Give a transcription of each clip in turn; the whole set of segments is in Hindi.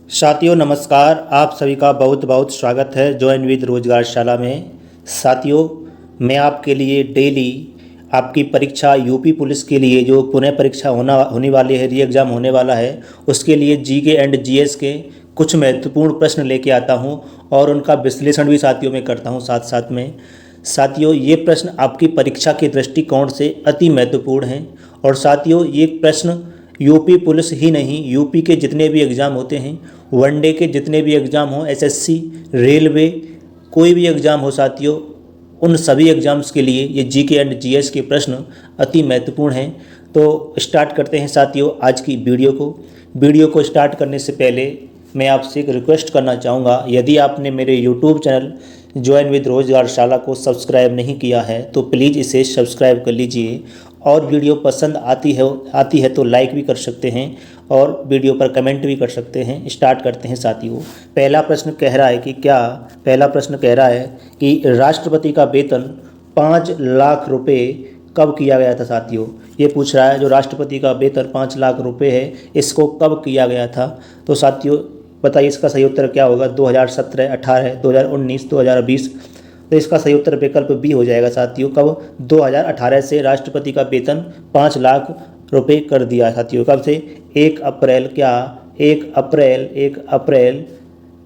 साथियों नमस्कार। आप सभी का बहुत बहुत स्वागत है ज्वाइन विद रोजगारशाला में। साथियों, मैं आपके लिए डेली आपकी परीक्षा यूपी पुलिस के लिए जो पुनः परीक्षा होने वाली है, री एग्ज़ाम होने वाला है, उसके लिए जीके एंड जीएस के कुछ महत्वपूर्ण प्रश्न लेके आता हूं और उनका विश्लेषण भी साथियों में करता हूं साथ साथ में। साथियों, ये प्रश्न आपकी परीक्षा के दृष्टिकोण से अति महत्वपूर्ण हैं और साथियों ये प्रश्न यूपी पुलिस ही नहीं, यूपी के जितने भी एग्ज़ाम होते हैं, वनडे के जितने भी एग्ज़ाम हो, एसएससी, रेलवे, कोई भी एग्ज़ाम हो साथियों, उन सभी एग्ज़ाम्स के लिए ये जीके एंड जीएस के प्रश्न अति महत्वपूर्ण हैं। तो स्टार्ट करते हैं साथियों आज की वीडियो को स्टार्ट करने से पहले मैं आपसे एक रिक्वेस्ट करना चाहूँगा, यदि आपने मेरे यूट्यूब चैनल ज्वाइन विद रोजगारशाला को सब्सक्राइब नहीं किया है तो प्लीज़ इसे सब्सक्राइब कर लीजिए और वीडियो पसंद आती है तो लाइक भी कर सकते हैं और वीडियो पर कमेंट भी कर सकते हैं। स्टार्ट करते हैं साथियों। पहला प्रश्न कह रहा है कि राष्ट्रपति का वेतन 5 लाख रुपए कब किया गया था साथियों। ये पूछ रहा है जो राष्ट्रपति का वेतन 5 लाख रुपए है, इसको कब किया गया था। तो साथियों बताइए इसका सही उत्तर क्या होगा। 2017, 18, 2019, 2020। तो इसका सही उत्तर विकल्प बी हो जाएगा साथियों। कब? 2018 से राष्ट्रपति का वेतन 5 लाख रुपए कर दिया साथियों। कब से? 1 अप्रैल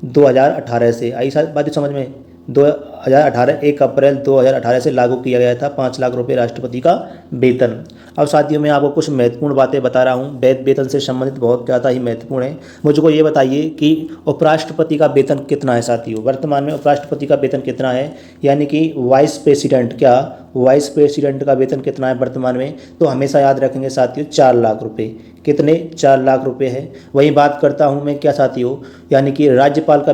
2018 से। आई बात समझ में? 2018 1 अप्रैल 2018 से लागू किया गया था 5 लाख रुपए राष्ट्रपति का वेतन। अब साथियों मैं आपको कुछ महत्वपूर्ण बातें बता रहा हूँ, वेतन से संबंधित बहुत ज़्यादा ही महत्वपूर्ण है। मुझको ये बताइए कि उपराष्ट्रपति का वेतन कितना है साथियों। वर्तमान में उपराष्ट्रपति का वेतन कितना है, यानी कि वाइस प्रेसिडेंट का वेतन कितना है वर्तमान में। तो हमेशा याद रखेंगे साथियों 4 लाख रुपये। कितने? 4 लाख रुपए है। वही बात करता हूँ मैं क्या साथियों, यानी कि राज्यपाल का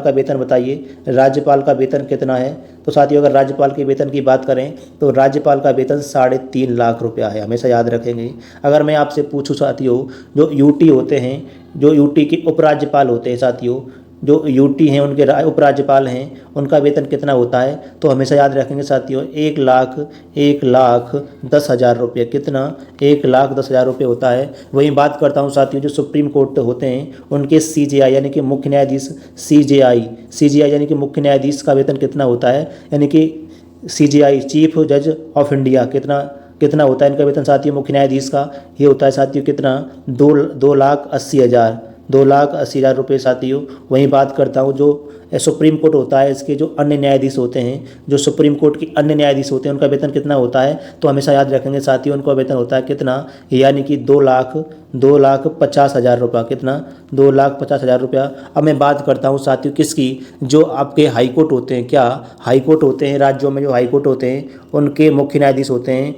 वेतन बताइए, राज्यपाल का वेतन कितना है। तो साथियों अगर राज्यपाल के वेतन की बात करें तो राज्यपाल का वेतन 3.5 लाख रुपया है, हमेशा याद रखेंगे। अगर मैं आपसे पूछूं साथियों, जो यूटी होते हैं, जो यूटी के उपराज्यपाल होते हैं साथियों, जो यूटी हैं उनके उपराज्यपाल हैं, उनका वेतन कितना होता है। तो हमेशा याद रखेंगे साथियों 1,10,000 रुपये। कितना? 1,10,000 रुपये होता है। वहीं बात करता हूँ साथियों जो सुप्रीम कोर्ट होते हैं उनके सीजेआई यानी कि मुख्य न्यायाधीश, सीजेआई यानी कि मुख्य न्यायाधीश का वेतन कितना होता है, यानी कि सीजेआई चीफ जज ऑफ इंडिया कितना होता है इनका वेतन साथियों। मुख्य न्यायाधीश का ये होता है साथियों कितना? 2,80,000 रुपये साथियों। वहीं बात करता हूँ जो सुप्रीम कोर्ट होता है, इसके जो अन्य न्यायाधीश होते हैं, जो सुप्रीम कोर्ट के अन्य न्यायाधीश होते हैं, उनका वेतन कितना होता है। तो हमेशा याद रखेंगे साथियों उनका वेतन होता है कितना, यानी कि 2,50,000 रुपये। कितना? 2,50,000 रुपया। अब मैं बात करता हूँ साथियों किसकी, जो आपके हाई कोर्ट होते हैं। क्या हाई कोर्ट होते हैं राज्यों में, जो हाई कोर्ट होते हैं उनके मुख्य न्यायाधीश होते हैं,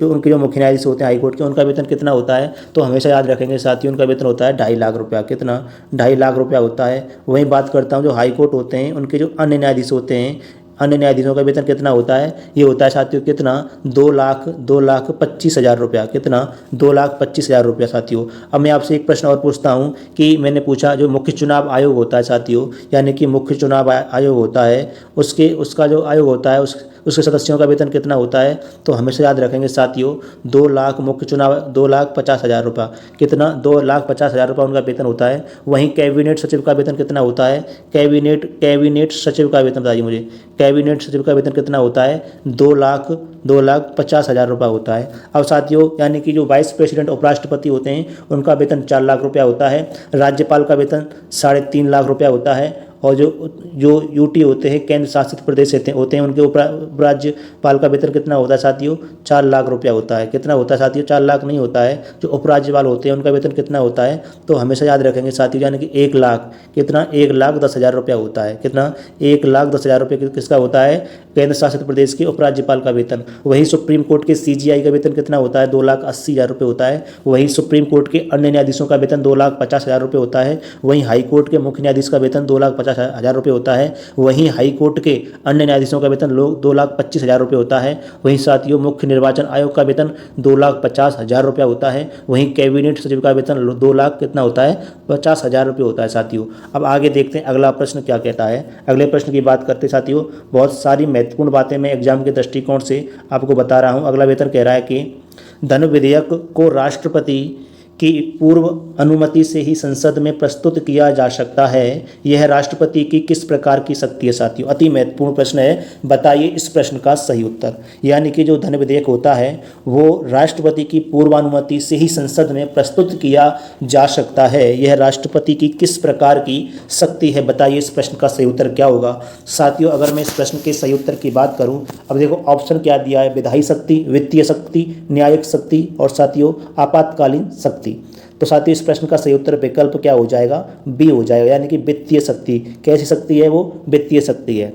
उनके जो मुख्य न्यायाधीश होते हैं हाई कोर्ट के, उनका वेतन कितना होता है। तो हमेशा याद रखेंगे साथियों उनका वेतन होता है 2.5 लाख रुपया। कितना? 2.5 लाख रुपया होता है। वहीं बात करता हूँ जो हाई कोर्ट होते हैं उनके जो अन्य न्यायाधीश होते हैं, अन्य न्यायाधीशों का वेतन कितना होता है। ये होता है साथियों कितना? 2,25,000 रुपया। कितना? 2,25,000 रुपया साथियों। अब मैं आपसे एक प्रश्न और पूछता हूँ कि मैंने पूछा जो मुख्य चुनाव आयोग होता है साथियों, यानी कि मुख्य चुनाव आयोग होता है, उसका जो आयोग होता है उसके सदस्यों का वेतन कितना होता है। तो हमेशा याद रखेंगे साथियों 2 लाख मुख्य चुनाव 2,50,000 रुपये। कितना? 2,50,000 रुपये उनका वेतन होता है। वहीं कैबिनेट सचिव का वेतन कितना होता है। कैबिनेट सचिव का वेतन बताइए मुझे, कैबिनेट सचिव का वेतन कितना होता है। 2,50,000 रुपये होता है। अब साथियों यानी कि जो वाइस प्रेसिडेंट उपराष्ट्रपति होते हैं उनका वेतन 4 लाख रुपया होता है। राज्यपाल का वेतन 3.5 लाख रुपया होता है। और जो यूटी होते हैं केंद्र शासित प्रदेश होते हैं उनके उपराज्यपाल का वेतन कितना होता है साथियों। 4 लाख रुपया होता है। कितना होता है साथियों? 4 लाख नहीं होता है। जो उपराज्यपाल होते हैं उनका वेतन कितना होता है। तो हमेशा याद रखेंगे साथियों, यानी कि 1 लाख। कितना? 1,10,000 रुपया होता है। कितना? 1,10,000 रुपये किसका होता है? केंद्र शासित प्रदेश के उपराज्यपाल का वेतन। वहीं सुप्रीम कोर्ट के सीजीआई का वेतन कितना होता है। 2,80,000 रुपये होता है। वहीं सुप्रीम कोर्ट के अन्य न्यायाधीशों का वेतन 2,50,000 रुपये होता है। वहीं हाई कोर्ट के मुख्य न्यायाधीश का वेतन 2,50,000 रुपये होता है। वहीं हाई कोर्ट के अन्य न्यायाधीशों का वेतन 2,25,000 रुपये होता है। वहीं साथियों मुख्य निर्वाचन आयोग का वेतन 2,50,000 रुपया होता है। वहीं कैबिनेट सचिव का वेतन 2 लाख कितना होता है? 50,000 रुपये होता है साथियों। अब आगे देखते हैं अगला प्रश्न क्या कहता है। अगले प्रश्न की बात करते साथियों, बहुत सारी महत्वपूर्ण बातें मैं एग्जाम के दृष्टिकोण से आपको बता रहा हूँ। अगला वेतन कह रहा है कि धन विधेयक को राष्ट्रपति की पूर्व अनुमति से ही संसद में प्रस्तुत किया जा सकता है, यह राष्ट्रपति की किस प्रकार की शक्ति है साथियों। अति महत्वपूर्ण प्रश्न है, बताइए इस प्रश्न का सही उत्तर। यानी कि जो धन विधेयक होता है वो राष्ट्रपति की पूर्वानुमति से ही संसद में प्रस्तुत किया जा सकता है, यह राष्ट्रपति की किस प्रकार की शक्ति है, बताइए इस प्रश्न का सही उत्तर क्या होगा साथियों। अगर मैं इस प्रश्न के सही उत्तर की बात करूं, अब देखो ऑप्शन क्या दिया है, विधायी शक्ति, वित्तीय शक्ति, न्यायिक शक्ति और साथियों आपातकालीन शक्ति। तो साथियों इस प्रश्न का सही उत्तर विकल्प क्या हो जाएगा, बी हो जाएगा, यानी कि वित्तीय शक्ति। कैसी शक्ति है वो, वित्तीय शक्ति है।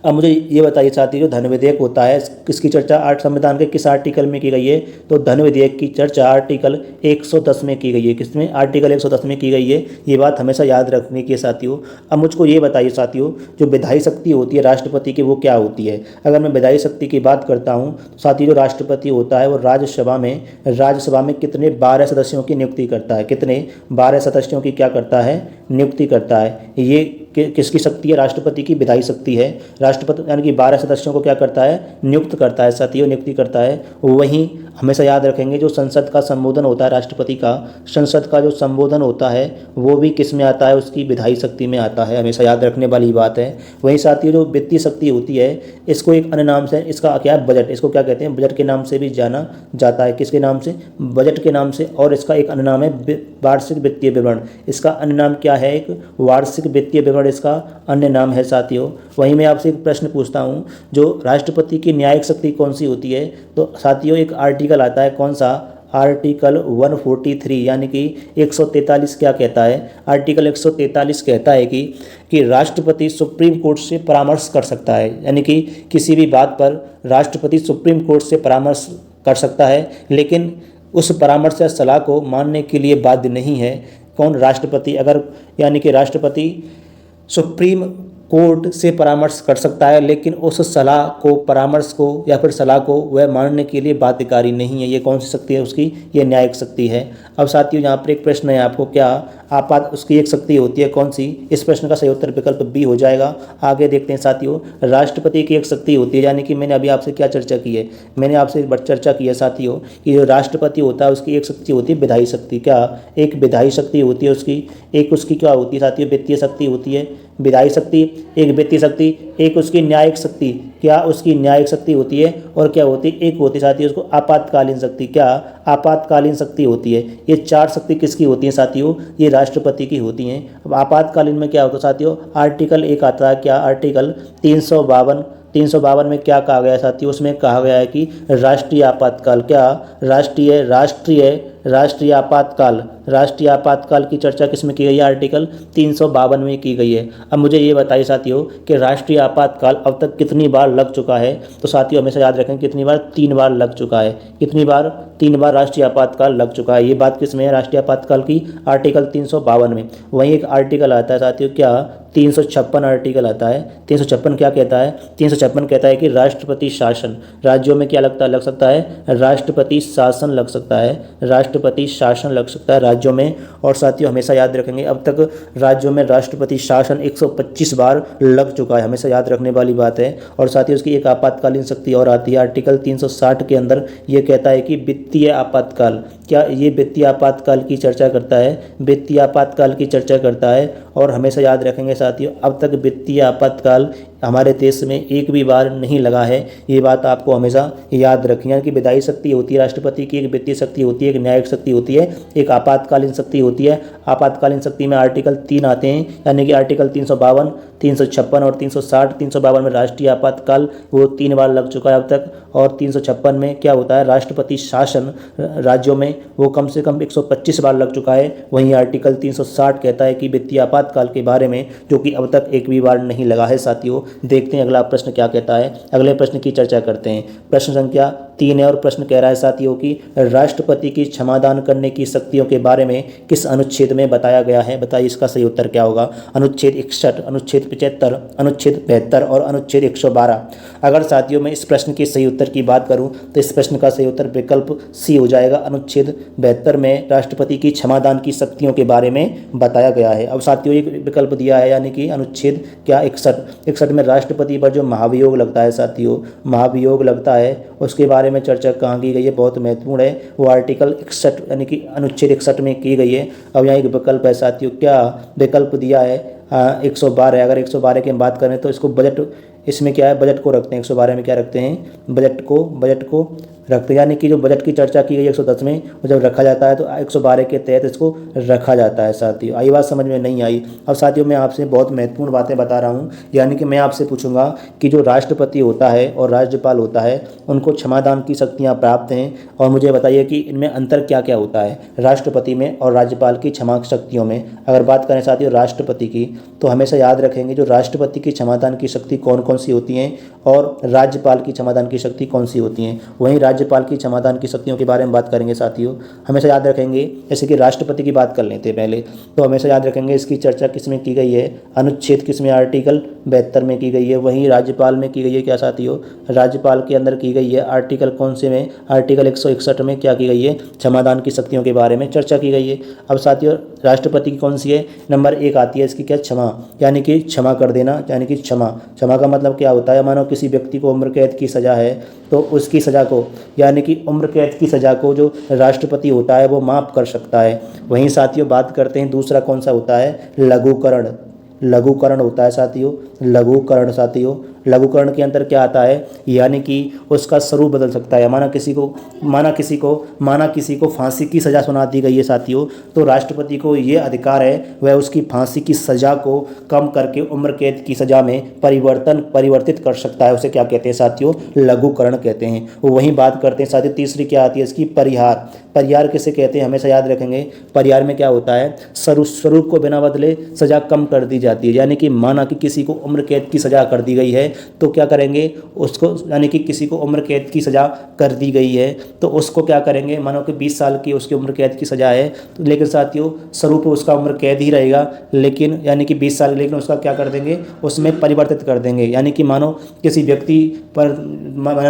अब मुझे ये बताइए साथियों, जो धन विधेयक होता है किसकी चर्चा संविधान के किस आर्टिकल में की गई है, तो धन विधेयक की चर्चा आर्टिकल 110 में की गई है। किसमें, आर्टिकल 110 में की गई है। ये बात हमेशा याद रखने की है साथियों। अब मुझको ये बताइए साथियों, जो विधायी शक्ति होती है राष्ट्रपति की वो क्या होती है। अगर मैं विधायी शक्ति की बात करता हूँ तो साथियों जो राष्ट्रपति होता है वो राज्यसभा में कितने 12 सदस्यों की नियुक्ति करता है, कितने 12 सदस्यों की क्या करता है, नियुक्ति करता है। ये किसकी शक्ति है, राष्ट्रपति की विधायी शक्ति है। राष्ट्रपति यानी कि 12 सदस्यों को क्या करता है, नियुक्त करता है साथियों, नियुक्ति करता है। वहीं हमेशा याद रखेंगे जो संसद का संबोधन होता है राष्ट्रपति का, संसद का जो संबोधन होता है वो भी किस में आता है, उसकी विधायी शक्ति में आता है, हमेशा याद रखने वाली बात है। वहीं साथियों जो वित्तीय शक्ति होती है इसको एक अन्य नाम से, इसका क्या है, बजट, इसको क्या कहते हैं, बजट के नाम से भी जाना जाता है। किसके नाम से, बजट के नाम से। और इसका एक अन्य नाम है वार्षिक वित्तीय विवरण, इसका अन्य नाम क्या है, एक वार्षिक वित्तीय विवरण इसका अन्य नाम है साथियों। वहीं मैं आपसे एक प्रश्न पूछता हूं, जो राष्ट्रपति की न्यायिक शक्ति कौन सी होती है, तो साथियों एक आर्टिकल आता है, कौन सा, आर्टिकल 143, यानी कि 143 क्या कहता है, आर्टिकल 143 कहता है कि राष्ट्रपति सुप्रीम कोर्ट से परामर्श कर सकता है। यानी कि किसी भी बात पर राष्ट्रपति सुप्रीम कोर्ट से परामर्श कर सकता है, लेकिन उस परामर्श या सलाह को मानने के लिए बाध्य नहीं है। कौन, राष्ट्रपति। अगर यानी कि राष्ट्रपति सुप्रीम कोर्ट से परामर्श कर सकता है, लेकिन उस सलाह को, परामर्श को या फिर सलाह को वह मानने के लिए बाध्यकारी नहीं है। ये कौन सी शक्ति है उसकी, ये न्यायिक शक्ति है। अब साथियों यहाँ पर एक प्रश्न है आपको, क्या उसकी एक शक्ति होती है कौन सी, इस प्रश्न का सही उत्तर विकल्प बी हो जाएगा। आगे देखते हैं साथियों, राष्ट्रपति की एक शक्ति होती है, यानी कि मैंने अभी आपसे क्या चर्चा की है, मैंने आपसे चर्चा की है साथियों कि जो राष्ट्रपति होता है उसकी एक शक्ति होती है विधायी शक्ति। क्या, एक विधायी शक्ति होती है उसकी, एक उसकी क्या होती है साथियों, वित्तीय शक्ति होती है, विधायी शक्ति, एक वित्तीय शक्ति, एक उसकी न्यायिक शक्ति, क्या उसकी न्यायिक शक्ति होती है, और क्या होती है, एक होती है साथियों उसको आपातकालीन शक्ति। क्या, आपातकालीन शक्ति होती है। ये 4 शक्ति किसकी होती है साथियों, ये राष्ट्रपति की होती हैं। अब आपातकालीन में क्या होता है साथियों, आर्टिकल 1 आता है, क्या, आर्टिकल 352 में क्या कहा गया है साथियों, उसमें कहा गया है कि राष्ट्रीय आपातकाल, क्या, राष्ट्रीय आपातकाल की चर्चा किसमें की गई है, आर्टिकल 352 में की गई है। अब मुझे ये बताइए साथियों कि राष्ट्रीय आपातकाल अब तक कितनी बार लग चुका है, तो साथियों हमेशा याद रखें कितनी बार, 3 बार लग चुका है। कितनी बार, 3 बार राष्ट्रीय आपातकाल लग चुका है। ये बात किसमें है, राष्ट्रीय आपातकाल की, आर्टिकल 352 में। वहीं एक आर्टिकल आता है साथियों, क्या, 356 आर्टिकल आता है। 356 क्या कहता है, 356 कहता है कि राष्ट्रपति शासन, राज्यों में क्या लग सकता है, राष्ट्रपति शासन लग सकता है, राष्ट्रपति शासन लग सकता है राज्यों में। और साथियों हमेशा याद रखेंगे अब तक राज्यों में राष्ट्रपति शासन 125 बार लग चुका है, हमेशा याद रखने वाली बात है। और साथियों उसकी एक आपातकालीन शक्ति और आती है, आर्टिकल 360 के अंदर ये कहता है कि वित्तीय आपातकाल, क्या, ये वित्तीय आपातकाल की चर्चा करता है, वित्तीय आपातकाल की चर्चा करता है। और हमेशा याद रखेंगे साथियों अब तक वित्तीय आपातकाल हमारे देश में एक भी बार नहीं लगा है, ये बात आपको हमेशा याद रखनी है। कि विधायी शक्ति होती है राष्ट्रपति की, एक वित्तीय शक्ति होती है, एक न्यायिक शक्ति होती है, एक आपातकालीन शक्ति होती है। आपातकालीन शक्ति में आर्टिकल 3 आते हैं, यानी कि आर्टिकल 352, 356 और 360। 352 में राष्ट्रीय आपातकाल वो 3 बार लग चुका है अब तक। और 356 में क्या होता है, राष्ट्रपति शासन राज्यों में वो कम से कम 125 बार लग चुका है। वहीं आर्टिकल 360 कहता है कि वित्तीय आपातकाल के बारे में, जो कि अब तक एक भी बार नहीं लगा है साथियों। देखते हैं अगला प्रश्न क्या कहता है, अगले प्रश्न की चर्चा करते हैं। प्रश्न संख्या 3 है और प्रश्न कह रहा है साथियों कि राष्ट्रपति की क्षमादान करने की शक्तियों के बारे में किस अनुच्छेद में बताया गया है, बताइए इसका सही उत्तर क्या होगा। अनुच्छेद 61, अनुच्छेद 75, अनुच्छेद 72 और अनुच्छेद 112। अगर साथियों मैं इस प्रश्न के सही उत्तर की बात करूं तो इस प्रश्न का सही उत्तर विकल्प सी हो जाएगा। अनुच्छेद 72 में राष्ट्रपति की क्षमादान की शक्तियों के बारे में बताया गया है। अब साथियों एक विकल्प दिया है, यानी कि अनुच्छेद क्या, 61 में राष्ट्रपति पर जो महाभियोग लगता है साथियों, महाभियोग लगता है उसके बारे बारे में चर्चा कहाँ की गई है, बहुत महत्वपूर्ण है, वो आर्टिकल 61 यानी कि अनुच्छेद 61 में की गई है। अब यहाँ एक विकल्प है साथियों, क्या विकल्प दिया है 112। अगर 112 की हम बात करें तो इसको बजट, इसमें क्या है, बजट को रखते हैं। 112 में क्या रखते हैं, बजट को रखते हैं, यानी कि जो बजट की चर्चा की गई 110 में, वो जब रखा जाता है तो 112 के तहत इसको रखा जाता है साथियों। आई बात समझ में नहीं आई? अब साथियों मैं आपसे बहुत महत्वपूर्ण बातें बता रहा हूँ, यानी कि मैं आपसे पूछूंगा कि जो राष्ट्रपति होता है और राज्यपाल होता है उनको क्षमादान की शक्तियाँ प्राप्त हैं, और मुझे बताइए कि इनमें अंतर क्या क्या होता है राष्ट्रपति में और राज्यपाल की क्षमा शक्तियों में। अगर बात करें साथियों राष्ट्रपति की, तो हमेशा याद रखेंगे जो राष्ट्रपति की क्षमादान की शक्ति कौन कौन सी होती हैं और राज्यपाल की क्षमादान की शक्ति कौन सी होती हैं। वहीं राज्यपाल की क्षमादान की शक्तियों के बारे में बात करेंगे साथियों। हमेशा याद रखेंगे, जैसे कि राष्ट्रपति की बात कर लेते हैं पहले, तो हमेशा याद रखेंगे इसकी चर्चा किस में की गई है, अनुच्छेद किस में, आर्टिकल 72 में की गई है। वहीं राज्यपाल में की गई है क्या साथियों, राज्यपाल के अंदर की गई है आर्टिकल कौन से में, आर्टिकल 161 में क्या की गई है, क्षमादान की शक्तियों के बारे में चर्चा की गई है। अब साथियों राष्ट्रपति की कौन सी है, नंबर 1 आती है इसकी क्या, क्षमा, यानी कि क्षमा कर देना, यानी कि क्षमा का मतलब क्या होता है, मानो किसी व्यक्ति को उम्र कैद की सज़ा है तो उसकी सज़ा को, यानी कि उम्र कैद की सज़ा को जो राष्ट्रपति होता है वो माफ़ कर सकता है। वहीं साथियों बात करते हैं दूसरा कौन सा होता है, लघुकरण होता है साथियों, लघुकरण के अंदर क्या आता है, यानी कि उसका स्वरूप बदल सकता है। माना किसी को फांसी की सज़ा सुना दी गई है साथियों, तो राष्ट्रपति को ये अधिकार है वह उसकी फांसी की सज़ा को कम करके उम्र कैद की सज़ा में परिवर्तित कर सकता है। उसे क्या कहते हैं साथियों, लघुकरण कहते हैं। वहीं बात करते हैं साथियों तीसरी क्या आती है इसकी, परिहार किसे कहते हैं, हमेशा याद रखेंगे। परिहार में क्या होता है, स्वरूप को बिना बदले सज़ा कम कर दी जाती है, यानी कि माना कि किसी को उम्र कैद की सज़ा कर दी गई है तो क्या करेंगे उसको, यानी कि किसी को उम्र कैद की सज़ा कर दी गई है तो उसको क्या करेंगे, मानो कि 20 साल की उसकी उम्र कैद की सज़ा है, तो लेकिन साथियों स्वरूप उसका उम्र कैद ही रहेगा, लेकिन यानी कि 20 साल, लेकिन उसका क्या कर देंगे, उसमें परिवर्तित कर देंगे। यानी कि मानो किसी व्यक्ति पर,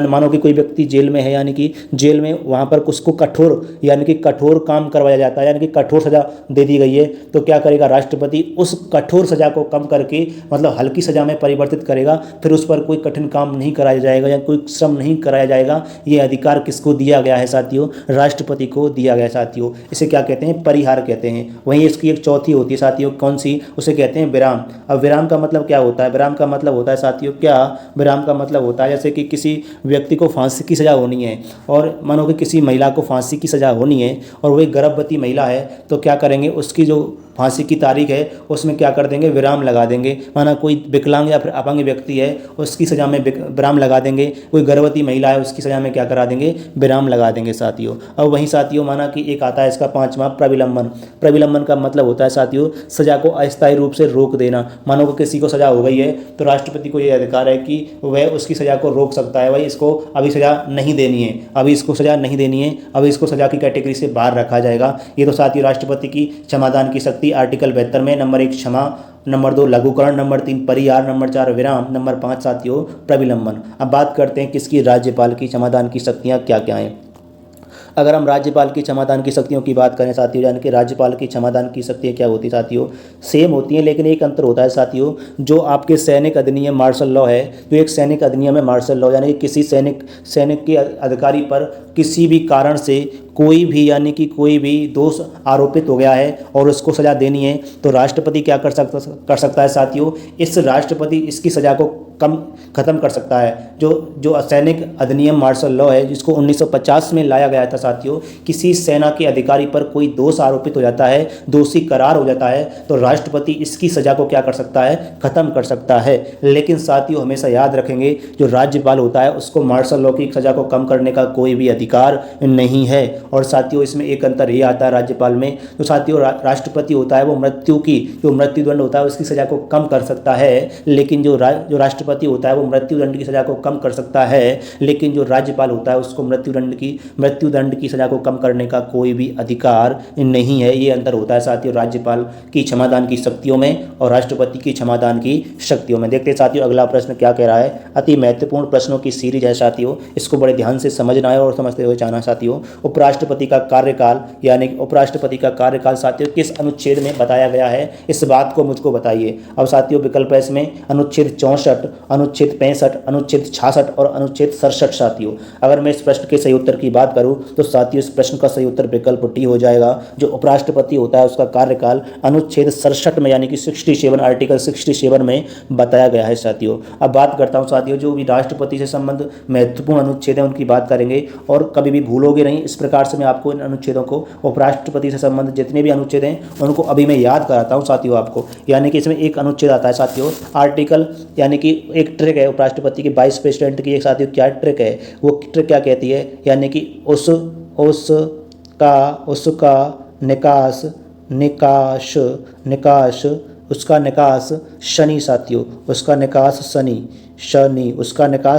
मानो कि कोई व्यक्ति जेल में है, यानी कि जेल में वहाँ पर उसको कठोर काम करवाया जाता है, यानी कि कठोर सज़ा दे दी गई है, तो क्या करेगा राष्ट्रपति, उस कठोर सज़ा को कम करके मतलब हल्की सज़ा में परिवर्तित करेगा, फिर उस पर कोई कठिन काम नहीं कराया जाएगा या कोई श्रम नहीं कराया जाएगा। ये अधिकार किसको दिया गया है साथियों, राष्ट्रपति को दिया गया है साथियों। इसे क्या कहते हैं, परिहार कहते हैं। वहीं इसकी एक चौथी होती है साथियों, कौन सी, उसे कहते हैं विराम। अब विराम का मतलब क्या होता है, विराम का मतलब होता है साथियों क्या, विराम का मतलब होता है जैसे कि किसी व्यक्ति को फांसी की सज़ा होनी है और मानो कि किसी महिला को फांसी की सज़ा होनी है और वही गर्भवती महिला है, तो क्या करेंगे उसकी जो फांसी की तारीख है उसमें क्या कर देंगे, विराम लगा देंगे। माना कोई विकलांग या फिर अपंग व्यक्ति है उसकी सज़ा में विराम लगा देंगे, कोई गर्भवती महिला है उसकी सज़ा में क्या करा देंगे, विराम लगा देंगे साथियों। अब वहीं साथियों माना कि एक आता है इसका 5वां, प्रविलंबन का मतलब होता है साथियों सज़ा को अस्थायी रूप से रोक देना। मानो कि किसी को सज़ा हो गई है तो राष्ट्रपति को यह अधिकार है कि वह उसकी सज़ा को रोक सकता है, भाई इसको अभी सज़ा नहीं देनी है, अभी इसको सज़ा की कैटेगरी से बाहर रखा जाएगा। ये तो साथियों राष्ट्रपति की क्षमादान की शक्ति आर्टिकल 72 में, नंबर 1 क्षमा, नंबर 2 लघुकरण, नंबर 3 परिहार, नंबर 4 विराम, नंबर 5 साथियों प्रविलंबन। अब बात करते हैं किसकी, राज्यपाल की क्षमादान की शक्तियाँ क्या क्या हैं। अगर हम राज्यपाल की क्षमादान की शक्तियों की बात करें साथियों, यानी कि राज्यपाल की क्षमादान की शक्तियाँ क्या होती है साथियों, सेम होती हैं, लेकिन एक अंतर होता है साथियों। जो आपके सैनिक अधिनियम मार्शल लॉ है, जो एक सैनिक अधिनियम है मार्शल लॉ, यानी कि किसी सैनिक के अधिकारी पर किसी भी कारण से कोई भी दोष आरोपित हो गया है और उसको सज़ा देनी है तो राष्ट्रपति क्या कर सकता है साथियों, इस राष्ट्रपति इसकी सज़ा को ख़त्म कर सकता है। जो सैनिक अधिनियम मार्शल लॉ है जिसको 1950 में लाया गया था साथियों, किसी सेना के अधिकारी पर कोई दोष आरोपित हो जाता है, दोषी करार हो जाता है, तो राष्ट्रपति इसकी सज़ा को क्या कर सकता है, ख़त्म कर सकता है। लेकिन साथियों हमेशा याद रखेंगे जो राज्यपाल होता है उसको मार्शल लॉ की सज़ा को कम करने का कोई भी अधिकार नहीं है। और साथियों इसमें एक अंतर ये आता है राज्यपाल में, जो साथियों राष्ट्रपति होता है वो मृत्युदंड होता है उसकी सज़ा को कम कर सकता है, लेकिन जो राष्ट्रपति होता है वो मृत्युदंड की सज़ा को कम कर सकता है, लेकिन जो राज्यपाल होता है उसको मृत्युदंड की सज़ा को कम करने का कोई भी अधिकार नहीं है। ये अंतर होता है साथियों राज्यपाल की क्षमादान की शक्तियों में और राष्ट्रपति की क्षमादान की शक्तियों में। देखते हैं साथियों अगला प्रश्न क्या कह रहा है। अति महत्वपूर्ण प्रश्नों की सीरीज है साथियों, इसको बड़े ध्यान से समझना है और समझते हुए जाना साथियों। उपराष्ट्रपति उपराष्ट्रपति का कार्यकाल यानी कि उपराष्ट्रपति का कार्यकाल साथियों किस अनुच्छेद में बताया गया है, इस बात को मुझको बताइए। अब साथियों विकल्प है इसमें अनुच्छेद 64, अनुच्छेद 65, अनुच्छेद 66 और अनुच्छेद 67 साथियों। अगर मैं इस प्रश्न के सही उत्तर की बात करूं तो साथियों इस प्रश्न का सही उत्तर विकल्प डी हो जाएगा। जो उपराष्ट्रपति होता है उसका कार्यकाल अनुच्छेद 67 में यानी कि 67 आर्टिकल 67 में बताया गया है साथियों। अब बात करता हूं साथियों जो भी राष्ट्रपति से संबंध महत्वपूर्ण अनुच्छेद हैं उनकी बात करेंगे और कभी भी भूलोगे नहीं। इस प्रकार से मैं आपको इन अनुच्छेदों को उपराष्ट्रपति से संबंधित जितने भी अनुच्छेद हैं उनको अभी मैं याद कराता हूं साथियों आपको। यानी कि इसमें एक अनुच्छेद आता है साथियों आर्टिकल यानी कि एक ट्रिक है उपराष्ट्रपति की वाइस प्रेसिडेंट की एक साथियों क्या ट्रिक है, वो ट्रिक क्या कहती है यानी कि उसका निकास उसका निकास शनि साथियों, उसका निकास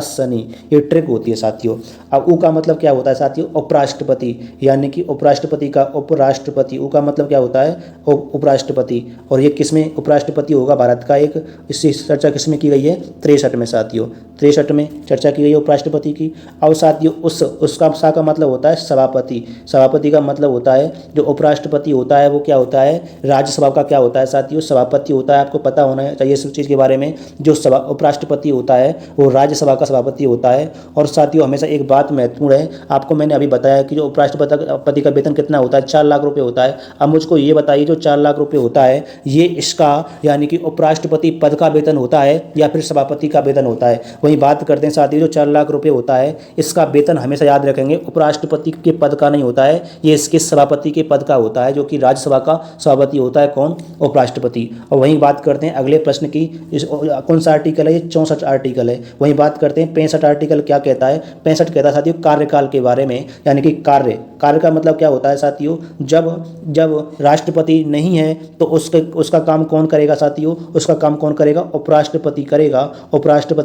शनि ये ट्रिक होती है साथियों। अब ऊ का मतलब क्या होता है साथियों उपराष्ट्रपति यानी कि उपराष्ट्रपति का उपराष्ट्रपति, ऊ का मतलब क्या होता है उपराष्ट्रपति। और ये किसमें उपराष्ट्रपति होगा भारत का एक, इसकी चर्चा किसमें की गई है 63 में साथियों, 63 में चर्चा की गई है उपराष्ट्रपति की। अब साथियों उसका सा का मतलब होता है सभापति, सभापति का मतलब होता है जो उपराष्ट्रपति होता है वो क्या होता है राज्यसभा का क्या होता है साथियों सभापति होता है। आपको पता होना चाहिए इस चीज़ के बारे में, जो उपराष्ट्रपति होता है वो राज्यसभा का सभापति होता है। और साथियों हमेशा एक बात महत्वपूर्ण है, आपको मैंने अभी बताया कि जो उपराष्ट्रपति का वेतन कितना होता है 4 लाख रुपए होता है। अब मुझको ये बताइए जो 4 लाख रुपए होता है ये इसका यानी कि उपराष्ट्रपति पद का वेतन होता है या फिर सभापति का वेतन होता है। वहीं बात करते हैं साथियों जो 4 लाख रुपए होता है इसका वेतन हमेशा याद रखेंगे उपराष्ट्रपति के पद का नहीं होता है, ये इसके सभापति के पद का होता है जो कि राज्यसभा का सभापति होता है कौन उपराष्ट्रपति। और वहीं बात करते हैं अगले प्रश्न की, कौन सा आर्टिकल है ये 64 आर्टिकल है। वहीं बात करते हैं 65 आर्टिकल क्या कहता है, 65 कहता है साथियों कार्यकाल के बारे में यानी कि कार्य का मतलब क्या होता है साथियों जब राष्ट्रपति नहीं है तो उसका काम कौन करेगा साथियों, उसका काम कौन करेगा उपराष्ट्रपति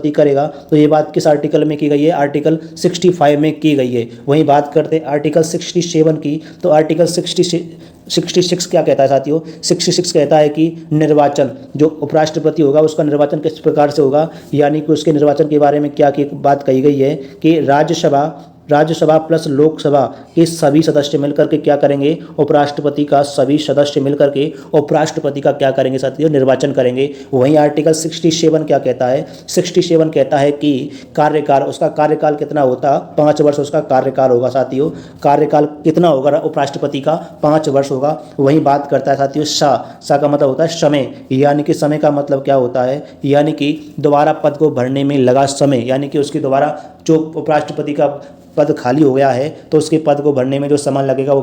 करेगा। तो ये बात किस आर्टिकल में की गई है आर्टिकल 65 में की गई है। वहीं बात करते हैं आर्टिकल 67 की, तो आर्टिकल 66 क्या कहता है साथियों 66 कहता है कि निर्वाचन जो उपराष्ट्रपति होगा उसका निर्वाचन किस प्रकार से होगा, यानी कि उसके निर्वाचन के बारे में क्या की बात कही गई है कि राज्यसभा प्लस लोकसभा के सभी सदस्य मिलकर के क्या करेंगे उपराष्ट्रपति का सभी सदस्य मिलकर के उपराष्ट्रपति का क्या करेंगे साथियों निर्वाचन करेंगे। वहीं आर्टिकल 67 क्या कहता है 67 कहता है कि कार्यकाल उसका कार्यकाल कितना होता 5 वर्ष उसका कार्यकाल होगा साथियों, कार्यकाल कितना होगा उपराष्ट्रपति का 5 वर्ष होगा। वहीं बात करता है साथियों सा का मतलब होता है समय, यानी कि समय का मतलब क्या होता है यानी कि दोबारा पद को भरने में लगा समय, यानी कि उसकी दोबारा जो उपराष्ट्रपति का पद खाली हो गया है तो उसके पद को भरने में जो समय लगेगा वो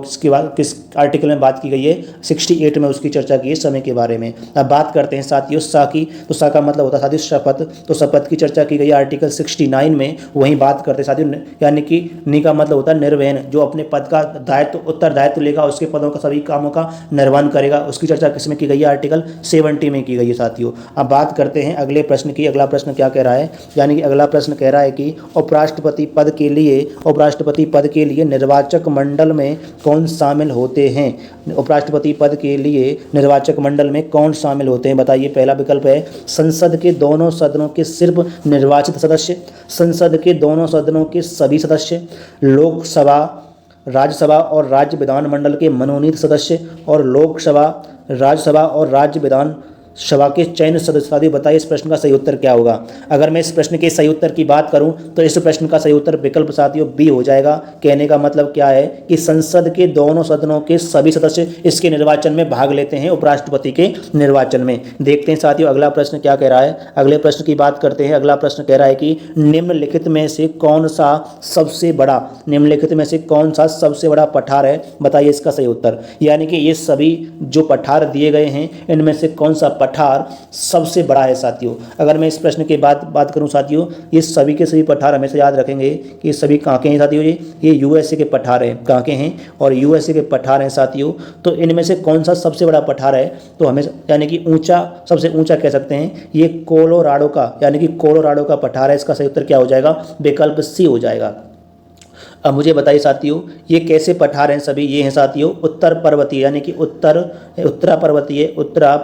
किस आर्टिकल में बात की गई है 68 में उसकी चर्चा की है समय के बारे में। अब बात करते हैं साथियों सा की, तो सा का मतलब होता है साथियों शपथ, तो शपथ की चर्चा की गई है आर्टिकल 69 में। वहीं बात करते हैं साथियों यानी कि नी का मतलब होता है निर्वहन, जो अपने पद का उत्तरदायित्व लेगा उसके पदों का सभी कामों का निर्वहन करेगा, उसकी चर्चा किसमें की गई है आर्टिकल 70 में की गई है साथियों। अब बात करते हैं अगले प्रश्न की, अगला प्रश्न क्या कह रहा है यानी कि अगला प्रश्न कह रहा है कि उपराष्ट्रपति पद के लिए निर्वाचक मंडल में कौन शामिल होते हैं, उपराष्ट्रपति पद के लिए निर्वाचक मंडल में कौन शामिल होते हैं बताइए। पहला विकल्प है संसद के दोनों सदनों के सिर्फ निर्वाचित सदस्य, संसद के दोनों सदनों के सभी सदस्य, लोकसभा राज्यसभा और राज्य विधानमंडल के मनोनीत सदस्य, और लोकसभा राज्यसभा और राज्य विधान सभा के चयन सदस्य। बताइए इस प्रश्न का सही उत्तर क्या होगा। अगर मैं इस प्रश्न के सही उत्तर की बात करूं तो इस प्रश्न का सही उत्तर विकल्प साथियों बी हो जाएगा। कहने का मतलब क्या है कि संसद के दोनों सदनों के सभी सदस्य इसके निर्वाचन में भाग लेते हैं, उपराष्ट्रपति के निर्वाचन में। देखते हैं साथियों अगला प्रश्न क्या कह रहा है, अगले प्रश्न की बात करते हैं। अगला प्रश्न कह रहा है कि निम्नलिखित में से कौन सा सबसे बड़ा पठार है, बताइए इसका सही उत्तर। यानी कि ये सभी जो पठार दिए गए हैं इनमें से कौन सा पठार सबसे बड़ा है साथियों। अगर मैं इस प्रश्न के बाद बात करूं साथियों, ये सभी के सभी पठार हमेशा याद रखेंगे कि ये सभी कहाँ के हैं साथियों, ये यूएसए के पठार हैं, कहाँ के हैं और यूएसए के पठार हैं साथियों। तो इनमें से कौन सा सबसे बड़ा पठार है, तो हमें यानी कि सबसे ऊंचा कह सकते हैं ये कोलोराडो का, यानी कि कोलोराडो का पठार है। इसका सही उत्तर क्या हो जाएगा, विकल्प सी हो जाएगा। अब मुझे बताइए साथियों ये कैसे पठार हैं सभी, ये हैं साथियों उत्तर पर्वतीय, यानी कि उत्तरा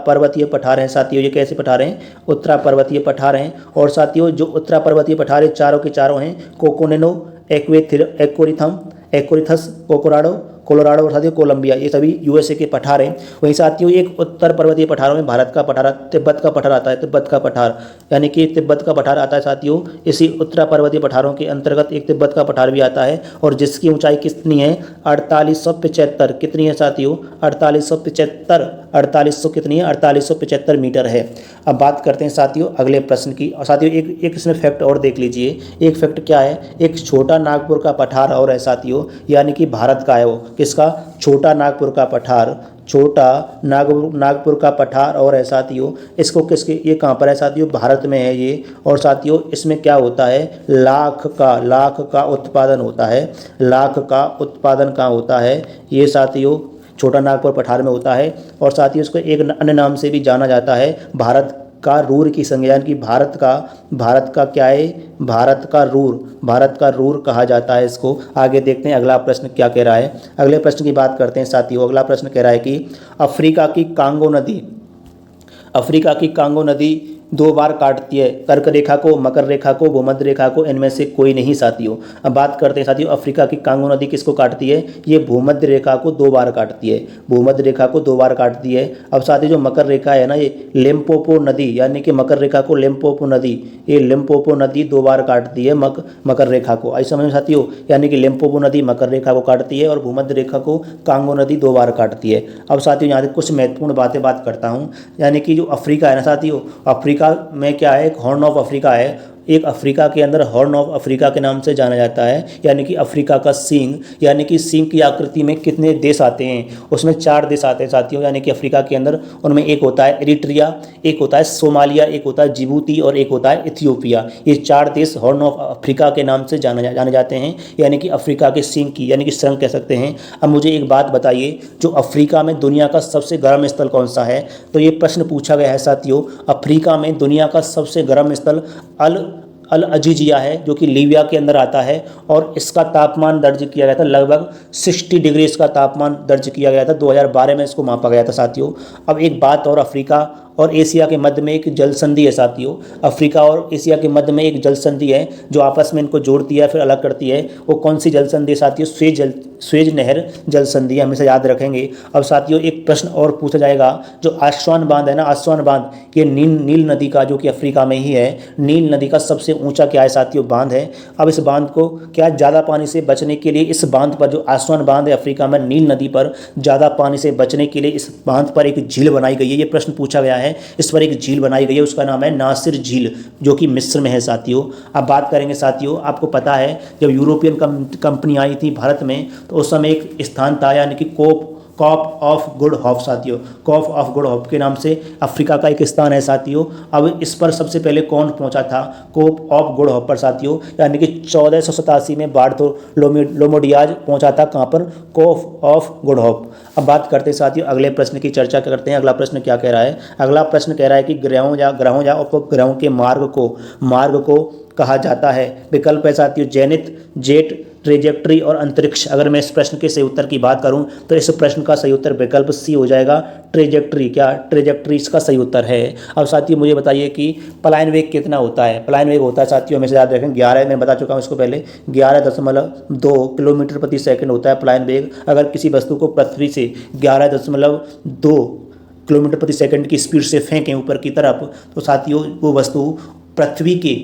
पर्वतीय पठार हैं साथियों। ये कैसे पठार हैं, उत्तरा पर्वतीय पठार हैं। और साथियों जो उत्तरा पर्वतीय पठार है चारों के चारों हैं कोकोनेनो, एक्वेरिथम, एकोरिथस, कोलोराडो और साथियों कोलंबिया, ये सभी यूएसए के पठार हैं। वहीं साथियों एक उत्तर पर्वतीय पठारों में भारत का पठार, तिब्बत का पठार आता है, तिब्बत का पठार, यानी कि तिब्बत का पठार आता है साथियों। इसी उत्तर पर्वतीय पठारों के अंतर्गत एक तिब्बत का पठार भी आता है और जिसकी ऊंचाई कितनी है 4875, कितनी है साथियों 4875 कितनी है 4875 मीटर है। अब बात करते हैं साथियों अगले प्रश्न की। और साथियों एक इसमें फैक्ट और देख लीजिए। एक फैक्ट क्या है, एक छोटा नागपुर का पठार और है साथियों, यानी कि भारत का है वो, किसका, छोटा नागपुर का पठार, छोटा नागपुर का पठार और है साथियों। इसको किसके, ये कहाँ पर है साथियों, भारत में है ये। और साथियों इसमें क्या होता है, लाख का उत्पादन होता है, लाख का उत्पादन कहाँ होता है, ये साथियों छोटा नागपुर पठार में होता है। और साथियों इसको एक अन्य नाम से भी जाना जाता है, भारत का रूर की संज्ञा, यानी कि भारत का क्या है, भारत का रूर कहा जाता है इसको। आगे देखते हैं अगला प्रश्न क्या कह रहा है। अगले प्रश्न की बात करते हैं साथियों। अगला प्रश्न कह रहा है कि अफ्रीका की कांगो नदी 2 बार काटती है कर्क रेखा को, मकर रेखा को, भूमध्य रेखा को, इनमें से कोई नहीं साथियों। अब बात करते हैं साथियों अफ्रीका की कांगो नदी किसको काटती है, ये भूमध्य रेखा को 2 बार काटती है, भूमध्य रेखा को 2 बार काटती है। अब साथियों जो मकर रेखा है ना, ये लिम्पोपो नदी, यानी कि मकर रेखा को लिम्पोपो नदी, ये लिम्पोपो नदी 2 बार काटती है मकर रेखा को, ऐसा समझ साथियों, यानी कि लिम्पोपो नदी मकर रेखा को काटती है और भूमध्य रेखा को कांगो नदी 2 बार काटती है। अब साथियों यहाँ से कुछ महत्वपूर्ण बात करता हूँ, यानी कि जो अफ्रीका है ना साथियों, अफ्रीका में क्या है, एक हॉर्न ऑफ अफ्रीका है, एक अफ्रीका के अंदर हॉर्न ऑफ अफ्रीका के नाम से जाना जाता है, यानी कि अफ्रीका का सींग, यानी कि सींग की आकृति में कितने देश आते हैं, उसमें 4 देश आते हैं साथियों, यानी कि अफ्रीका के अंदर। उनमें एक होता है एरिट्रिया, एक होता है सोमालिया, एक होता है जिबूती और एक होता है इथियोपिया। ये 4 देश हॉर्न ऑफ अफ्रीका के नाम से जाने जाते हैं, यानी कि अफ्रीका के सींग की, यानी कि सुरंग कह सकते हैं। अब मुझे एक बात बताइए, जो अफ्रीका में दुनिया का सबसे गर्म स्थल कौन सा है, तो ये प्रश्न पूछा गया है साथियों। अफ्रीका में दुनिया का सबसे गर्म स्थल अल अजीजिया है, जो कि लीबिया के अंदर आता है और इसका तापमान दर्ज किया गया था लगभग 60 डिग्री, इसका तापमान दर्ज किया गया था, 2012 में इसको मापा गया था साथियों। अब एक बात और, अफ्रीका और एशिया के मध्य में एक जल संधि है साथियों, अफ्रीका और एशिया के मध्य में एक जल संधि है जो आपस में इनको जोड़ती है फिर अलग करती है। वो कौन सी जल संधि है साथियों, स्वेज नहर जल संधि, हमेशा याद रखेंगे। अब साथियों एक प्रश्न और पूछा जाएगा, जो आस्वान बांध है ना, आस्वान बांध, ये नील नदी का, जो कि अफ्रीका में ही है, नील नदी का सबसे ऊंचा क्या है साथियों, बांध है। अब इस बांध को क्या, ज़्यादा पानी से बचने के लिए इस बांध पर, जो आस्वान बांध है अफ्रीका में नील नदी पर, ज़्यादा पानी से बचने के लिए इस बांध पर एक झील बनाई गई है, ये प्रश्न पूछा गया है। इस पर एक झील बनाई गई है, उसका नाम है नासिर झील, जो कि मिस्र में है साथियों। अब बात करेंगे साथियों, आपको पता है जब यूरोपियन कंपनी आई थी भारत में, तो उस समय एक स्थान था, यानी कि कॉप ऑफ गुड होप साथियों, कॉप ऑफ गुड होप के नाम से अफ्रीका का एक स्थान है साथियों। अब इस पर सबसे पहले कौन पहुंचा था, कॉप ऑफ गुड होप पर साथियों, यानी कि 1487 में बार्थोलोमेव डियाज पहुंचा था, कहां पर, कॉप ऑफ गुड होप। अब बात करते हैं साथियों अगले प्रश्न की चर्चा करते हैं। अगला प्रश्न क्या कह रहा है, अगला प्रश्न कह रहा है कि ग्रहों या उपग्रहों के मार्ग को कहा जाता है। विकल्प है साथियों जेनिथ, जेट, ट्रेजेक्ट्री और अंतरिक्ष। अगर मैं इस प्रश्न के सही उत्तर की बात करूं तो इस प्रश्न का सही उत्तर विकल्प सी हो जाएगा, ट्रेजेक्ट्री। क्या, ट्रेजेक्ट्री इसका सही उत्तर है। अब साथियों मुझे बताइए कि पलायन वेग कितना होता है। पलायन वेग होता है साथियों, हमेशा याद रखें 11, मैं बता चुका हूं इसको पहले, 11.2 किलोमीटर प्रति सेकंड होता है पलायन वेग। अगर किसी वस्तु को पृथ्वी से 11.2 किलोमीटर प्रति सेकंड की स्पीड से फेंकें ऊपर की तरफ, तो साथियों वो वस्तु पृथ्वी के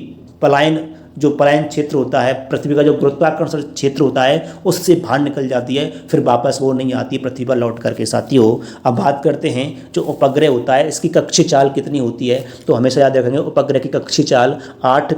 जो पलायन क्षेत्र होता है, पृथ्वी का जो गुरुत्वाकर्षण क्षेत्र होता है, उससे बाहर निकल जाती है, फिर वापस वो नहीं आती पृथ्वी पर लौट करके साथियों। अब बात करते हैं जो उपग्रह होता है, इसकी कक्षीय चाल कितनी होती है, तो हमेशा याद रखेंगे उपग्रह की कक्षीय चाल 8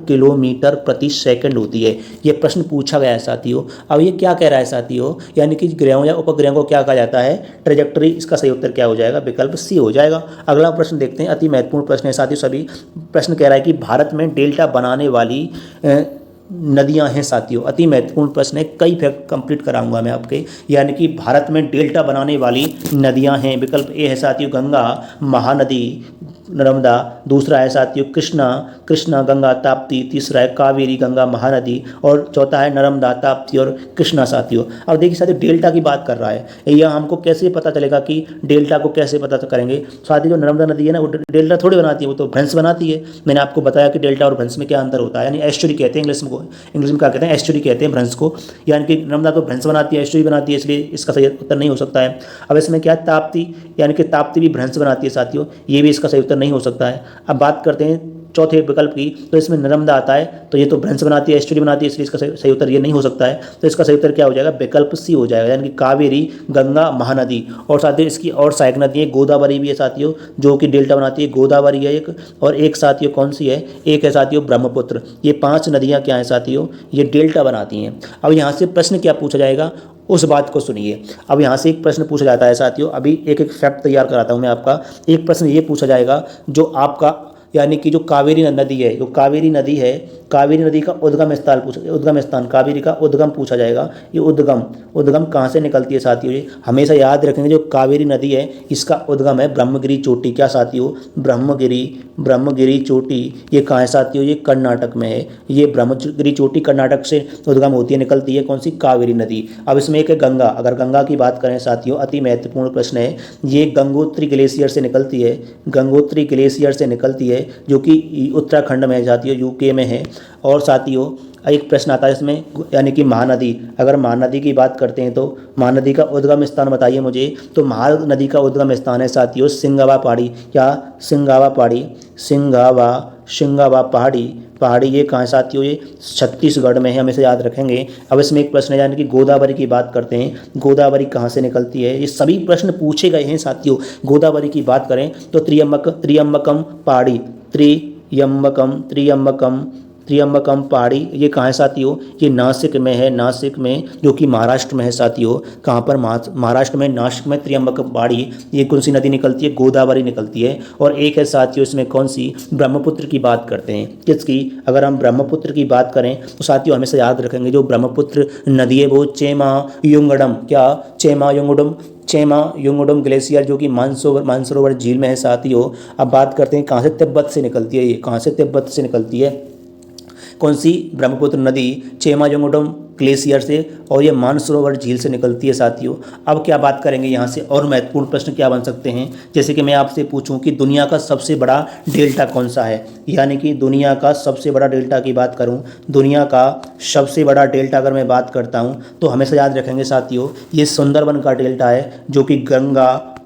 किलोमीटर प्रति सेकंड होती है। ये प्रश्न पूछा गया है साथियों। अब ये क्या कह रहा है साथियों, यानी कि ग्रहों या उपग्रहों को क्या कहा जाता है, ट्रेजेक्टरी। इसका सही उत्तर क्या हो जाएगा, विकल्प सी हो जाएगा। अगला प्रश्न देखते हैं, अति महत्वपूर्ण प्रश्न है साथियों सभी। प्रश्न कह रहा है कि भारत में डेल्टा बनाने वाली नदियां हैं साथियों। अति महत्वपूर्ण प्रश्न है, कई फैक्ट कंप्लीट कराऊंगा मैं आपके, यानी कि भारत में डेल्टा बनाने वाली नदियां हैं। विकल्प ए है साथियों गंगा, महानदी, नर्मदा, दूसरा है साथियों कृष्णा, कृष्णा गंगा ताप्ती, तीसरा है कावेरी गंगा महानदी और चौथा है नर्मदा ताप्ती और कृष्णा साथियों। अब देखिए साथियों डेल्टा की बात कर रहा है, यह हमको कैसे पता चलेगा कि डेल्टा को कैसे पता करेंगे। साथियों जो नर्मदा नदी है ना वो डेल्टा थोड़ी बनाती है, वो तो भ्रंश बनाती है। मैंने आपको बताया कि डेल्टा और भ्रंश में क्या अंतर होता है, यानी एस्चुरी कहते हैं इंग्लिश में क्या कहते हैं, एस्चुरी कहते हैं भ्रंश को, यानी कि नर्मदा तो भ्रंश बनाती है, एस्चुरी बनाती है, इसलिए इसका सही उत्तर नहीं हो सकता है। अब इसमें क्या है ताप्ती, यानी कि ताप्ती भी भ्रंश बनाती है साथियों, ये भी इसका सही उत्तर नहीं हो सकता है। अब बात करते हैं चौथे विकल्प की, तो इसमें नर्मदा आता है, तो ये तो भ्रंश बनाती है, एस्चुरी बनाती है, इसलिए इसका सही उत्तर ये नहीं हो सकता है। तो इसका सही उत्तर क्या हो जाएगा, विकल्प सी हो जाएगा, यानी कि कावेरी गंगा महानदी। और साथियों इसकी और सहायक नदी है गोदावरी भी है साथियों, जो कि डेल्टा बनाती है, गोदावरी है एक, और एक साथियों कौन सी है, एक है साथियों ब्रह्मपुत्र। ये 5 नदियाँ क्या हैं साथियों, ये डेल्टा बनाती हैं। अब यहाँ से प्रश्न क्या पूछा जाएगा, उस बात को सुनिए। अब यहाँ से एक प्रश्न पूछा जाता है साथियों, अभी एक एक फैक्ट तैयार कराता हूँ मैं आपका। एक प्रश्न ये पूछा जाएगा जो आपका, यानी कि जो कावेरी नदी है, जो कावेरी नदी है, कावेरी नदी का उद्गम स्थान कावेरी का उद्गम पूछा जाएगा। ये उद्गम कहाँ से निकलती है साथियों, ये हमेशा याद रखेंगे। जो कावेरी नदी है इसका उद्गम है ब्रह्मगिरी चोटी, क्या साथियों, ब्रह्मगिरी चोटी। ये कहाँ है साथियों, ये कर्नाटक में है। ये ब्रह्मगिरी चोटी कर्नाटक से उद्गम होती है, निकलती है कौन सी, कावेरी नदी। अब इसमें एक है गंगा। अगर गंगा की बात करें साथियों, अति महत्वपूर्ण प्रश्न है, ये गंगोत्री ग्लेशियर से निकलती है, गंगोत्री ग्लेशियर से निकलती है, जो कि उत्तराखंड में जाती है, यूके में है। और साथियों एक प्रश्न आता है इसमें, यानी कि महानदी। अगर महानदी की बात करते हैं तो महानदी का उद्गम स्थान बताइए मुझे। तो महानदी का उद्गम स्थान है साथियों सिंगावा पहाड़ी, या सिंगावा पहाड़ी। ये कहाँ है साथियों, ये छत्तीसगढ़ में है, हमेशा याद रखेंगे। अब इसमें एक प्रश्न है, यानी कि गोदावरी की बात करते हैं, गोदावरी कहाँ से निकलती है। ये सभी प्रश्न पूछे गए हैं साथियों। गोदावरी की बात करें तो त्रियम्बकम पहाड़ी, त्रियम्बकम पहाड़ी, ये कहाँ है साथियों, ये नासिक में है, नासिक में, जो कि महाराष्ट्र में है साथियों। कहाँ पर, महाराष्ट्र में, नासिक में त्रियम्बकम पहाड़ी। ये कौन सी नदी निकलती है, गोदावरी निकलती है। और एक है साथियों इसमें कौन सी, ब्रह्मपुत्र की बात करते हैं, किसकी, अगर हम ब्रह्मपुत्र की बात करें तो साथियों हमेशा याद रखेंगे जो ब्रह्मपुत्र नदी है वो चेमायुंगडम ग्लेशियर, जो कि मानसरोवर झील में है साथियों। अब बात करते हैं कहाँ से, तिब्बत से निकलती है, ये कहाँ से, तिब्बत से निकलती है कौन सी, ब्रह्मपुत्र नदी चेमायुंगडम ग्लेशियर से, और ये मानसरोवर झील से निकलती है साथियों। अब क्या बात करेंगे यहाँ से, और महत्वपूर्ण प्रश्न क्या बन सकते हैं, जैसे कि मैं आपसे पूछूं कि दुनिया का सबसे बड़ा डेल्टा कौन सा है, यानी कि दुनिया का सबसे बड़ा डेल्टा की बात करूं, दुनिया का सबसे बड़ा डेल्टा अगर मैं बात करता हूं तो हमेशा याद रखेंगे साथियों ये सुंदरबन का डेल्टा है, जो कि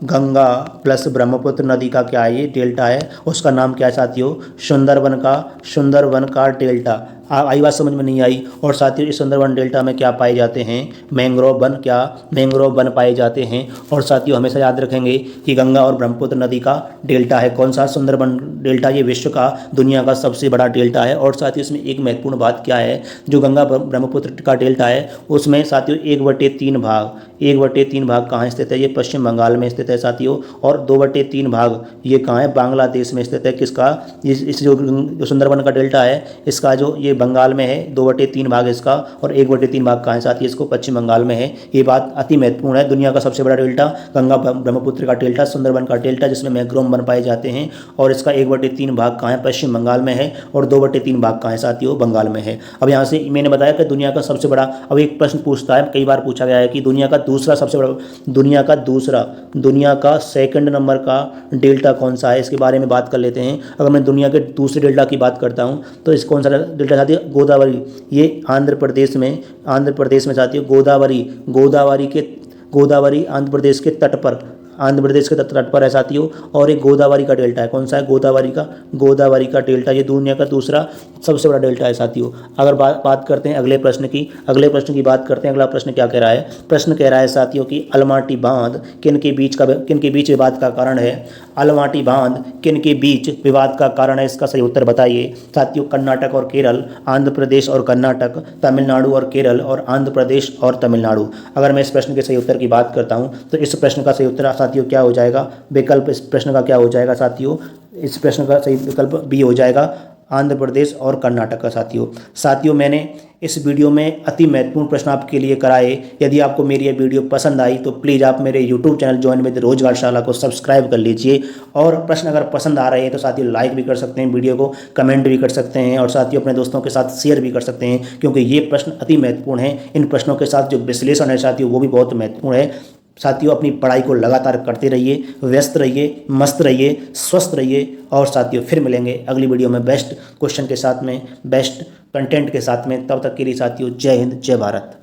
गंगा प्लस ब्रह्मपुत्र नदी का क्या है, ये डेल्टा है। उसका नाम क्या है साथियों, सुंदरबन का डेल्टा। आई बात समझ में नहीं आई। और साथियों इस सुंदरबन डेल्टा में क्या पाए जाते हैं, मैंग्रोव वन पाए जाते हैं। और साथियों हमेशा याद रखेंगे कि गंगा और ब्रह्मपुत्र नदी का डेल्टा है कौन सा, सुंदरबन डेल्टा। ये विश्व का, दुनिया का सबसे बड़ा डेल्टा है। और साथियों इसमें एक महत्वपूर्ण बात क्या है, जो गंगा ब्रह्मपुत्र का डेल्टा है उसमें साथियों 1/3 भाग कहाँ स्थित है, ये पश्चिम बंगाल में स्थित है साथियों। और 2/3 भाग ये कहाँ है, बांग्लादेश में स्थित है। किसका, इस जो सुंदरबन का डेल्टा है इसका जो ये बंगाल में है, 2/3 भाग इसका, और 1/3 भाग कहाँ है साथियों, इसको पश्चिम बंगाल में है। ये बात अति महत्वपूर्ण है। दुनिया का सबसे बड़ा डेल्टा गंगा ब्रह्मपुत्र का डेल्टा, सुंदरबन का डेल्टा, जिसमें मैंग्रोव वन पाए जाते हैं। और इसका 1/3 भाग कहाँ है, पश्चिम बंगाल में है। और 2/3 भाग कहाँ है साथियों, बंगाल में है। अब यहाँ से मैंने बताया कि दुनिया का सबसे बड़ा, अब एक प्रश्न पूछता है, कई बार पूछा गया है कि दुनिया का सेकंड नंबर का डेल्टा कौन सा है, इसके बारे में बात कर लेते हैं। अगर मैं दुनिया के दूसरे डेल्टा की बात करता हूँ तो इस कौन सा डेल्टा साथियों, गोदावरी। ये आंध्र प्रदेश में साथियों गोदावरी आंध्र प्रदेश के तट पर है साथियों। और एक गोदावरी का डेल्टा है, कौन सा है, गोदावरी का डेल्टा, ये दुनिया का दूसरा सबसे बड़ा डेल्टा है साथियों। अगर बात करते हैं अगले प्रश्न की बात करते हैं। अगला प्रश्न क्या कह रहा है, प्रश्न कह रहा है साथियों कि अलमाटी बांध किन के बीच विवाद का कारण है, अलमाटी बांध किन के बीच विवाद का कारण है, इसका सही उत्तर बताइए साथियों। कर्नाटक और केरल, आंध्र प्रदेश और कर्नाटक, तमिलनाडु और केरल, और आंध्र प्रदेश और तमिलनाडु। अगर मैं इस प्रश्न के सही उत्तर की बात करता हूँ तो इस प्रश्न का सही उत्तर साथियों क्या हो जाएगा, विकल्प इस प्रश्न का क्या हो जाएगा साथियों, इस प्रश्न का सही विकल्प बी हो जाएगा, आंध्र प्रदेश और कर्नाटक का। साथियों मैंने इस वीडियो में अति महत्वपूर्ण प्रश्न आपके लिए कराए। यदि आपको मेरी ये वीडियो पसंद आई तो प्लीज़ आप मेरे यूट्यूब चैनल ज्वाइन विद रोजगारशाला को सब्सक्राइब कर लीजिए। और प्रश्न अगर पसंद आ रहे हैं तो साथियों लाइक भी कर सकते हैं वीडियो को, कमेंट भी कर सकते हैं और साथियों अपने दोस्तों के साथ शेयर भी कर सकते हैं, क्योंकि ये प्रश्न अति महत्वपूर्ण है। इन प्रश्नों के साथ जो विश्लेषण है साथियों वो भी बहुत महत्वपूर्ण है। साथियों अपनी पढ़ाई को लगातार करते रहिए, व्यस्त रहिए, मस्त रहिए, स्वस्थ रहिए और साथियों फिर मिलेंगे अगली वीडियो में बेस्ट क्वेश्चन के साथ में, बेस्ट कंटेंट के साथ में। तब तक के लिए साथियों जय हिंद, जय भारत।